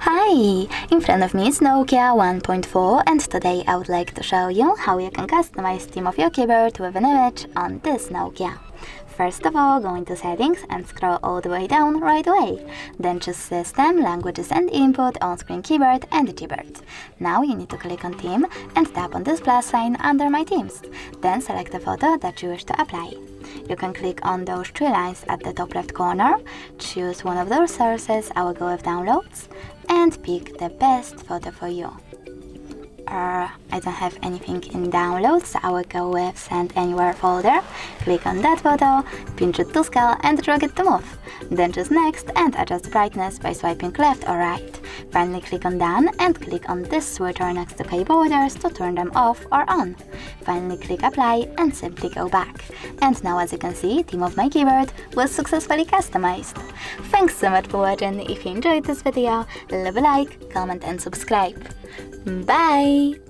Hi! In front of me is Nokia 1.4 and today I would like to show you how you can customize theme of your keyboard with an image on this Nokia. First of all, go into settings and scroll all the way down right away. Then choose System, Languages and Input, On-Screen Keyboard and Gboard. Now you need to click on Theme and tap on this plus sign under My Themes. Then select the photo that you wish to apply. You can click on those three lines at the top left corner, choose one of those sources, I will go with Downloads, and pick the best photo for you. I don't have anything in Downloads, so I will go with Send Anywhere folder. Click on that photo, pinch it to scale and drag it to move. Then choose Next and adjust the brightness by swiping left or right. Finally click on Done and click on this switcher next to keyboarders to turn them off or on. Finally click Apply and simply go back. And now, as you can see, theme of my keyboard was successfully customized. Thanks so much for watching. If you enjoyed this video, leave a like, comment and subscribe. Bye!